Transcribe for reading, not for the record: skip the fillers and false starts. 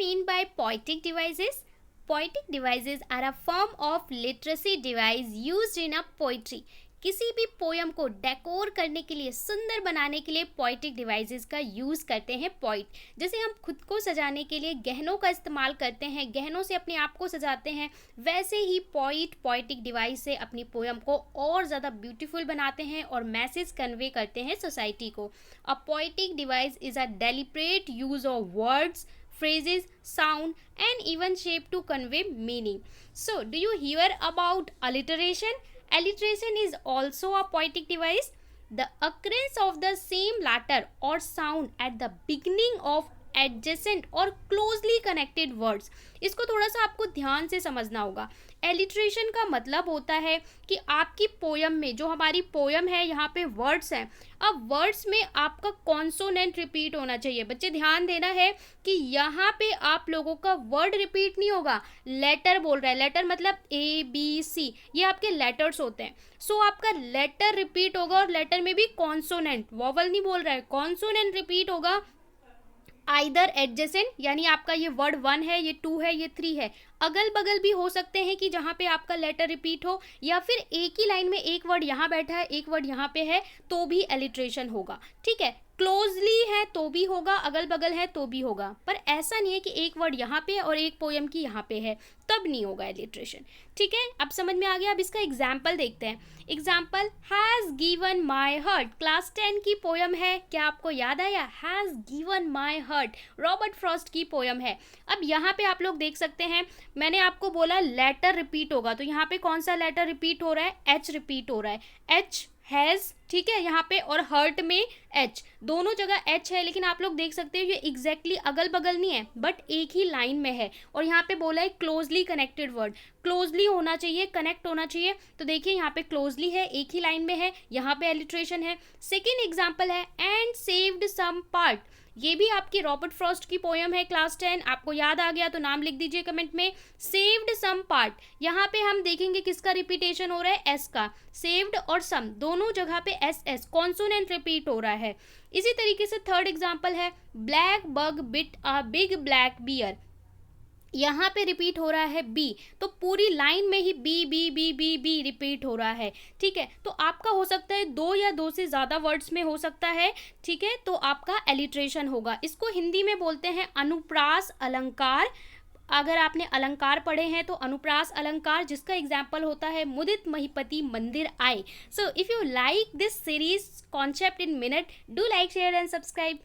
mean by poetic devices? Poetic devices are a form of literacy device used in a poetry. किसी भी poem को decor करने के लिए, सुंदर बनाने के लिए पोइटिक डिवाइसेस का यूज़ करते हैं पोइट। जैसे हम खुद को सजाने के लिए गहनों का इस्तेमाल करते हैं, गहनों से अपने आप को सजाते हैं, वैसे ही पोइट पोइटिक डिवाइस से अपनी पोयम को और ज़्यादा ब्यूटीफुल बनाते हैं और मैसेज कन्वे करते हैं सोसाइटी को। अ poetic device is a deliberate use of words, phrases, sound, and even shape to convey meaning. So, do you hear about alliteration? Alliteration is also a poetic device. The occurrence of the same letter or sound at the beginning of adjacent और closely connected words. इसको थोड़ा सा आपको ध्यान से समझना होगा। Alliteration का मतलब होता है कि आपकी पोयम में, जो हमारी पोयम है, यहाँ पे वर्ड्स हैं, अब वर्ड्स में आपका कॉन्सोनेंट रिपीट होना चाहिए। बच्चे ध्यान देना है कि यहाँ पे आप लोगों का वर्ड रिपीट नहीं होगा, लेटर बोल रहा है। लेटर मतलब ABC, ये आपके लेटर्स होते हैं। सो आपका लेटर रिपीट होगा और लेटर में भी कॉन्सोनेंट, वॉवल नहीं बोल रहा है, कॉन्सोनेंट रिपीट होगा। आइदर एडजेसेंट, यानी आपका ये वर्ड 1 है, ये 2 है, ये 3 है, अगल बगल भी हो सकते हैं कि जहाँ पे आपका लेटर रिपीट हो, या फिर एक ही लाइन में एक वर्ड यहाँ बैठा है, एक वर्ड यहाँ पे है, तो भी एलिट्रेशन होगा। ठीक है, क्लोजली है तो भी होगा, अगल बगल है तो भी होगा, पर ऐसा नहीं है कि एक वर्ड यहाँ पे है और एक पोयम की यहाँ पे है, तब नहीं होगा एलिट्रेशन। ठीक है, अब समझ में आ गया। अब इसका एग्जाम्पल देखते हैं। Example, has given my hurt, class 10 की पोयम है। क्या आपको याद आया? Has given my hurt Robert Frost की पोयम है। अब यहाँ पे आप लोग देख सकते हैं, मैंने आपको बोला लेटर रिपीट होगा, तो यहाँ पे कौन सा लेटर रिपीट हो रहा है? एच रिपीट हो रहा है, एच हैज़। ठीक है, यहाँ पे और हर्ट में एच, दोनों जगह एच है, लेकिन आप लोग देख सकते हो ये एग्जैक्टली अगल बगल नहीं है, बट एक ही लाइन में है। और यहाँ पे बोला है क्लोजली कनेक्टेड वर्ड, क्लोजली होना चाहिए, कनेक्ट होना चाहिए। तो देखिए यहाँ पे क्लोजली है, एक ही लाइन में है, यहाँ पे एलिट्रेशन है। सेकेंड एग्जाम्पल है एंड सेव्ड सम पार्ट, ये भी आपकी रॉबर्ट फ्रॉस्ट की पोयम है क्लास 10। आपको याद आ गया तो नाम लिख दीजिए कमेंट में। सेव्ड सम पार्ट, यहाँ पे हम देखेंगे किसका रिपीटेशन हो रहा है? एस का। सेव्ड और सम दोनों जगह पे एस कॉन्सोनेंट रिपीट हो रहा है। इसी तरीके से थर्ड एग्जाम्पल है black bug bit a big black bear, यहाँ पे रिपीट हो रहा है बी, तो पूरी लाइन में ही B B B B B repeat हो रहा है। ठीक है, तो आपका हो सकता है 2 या 2 से ज़्यादा वर्ड्स में हो सकता है। ठीक है, तो आपका एलिट्रेशन होगा। इसको हिंदी में बोलते हैं अनुप्रास अलंकार। अगर आपने अलंकार पढ़े हैं तो अनुप्रास अलंकार, जिसका एग्जाम्पल होता है मुदित महिपति मंदिर आए। So if you like this series concept in minute, do like, share and subscribe.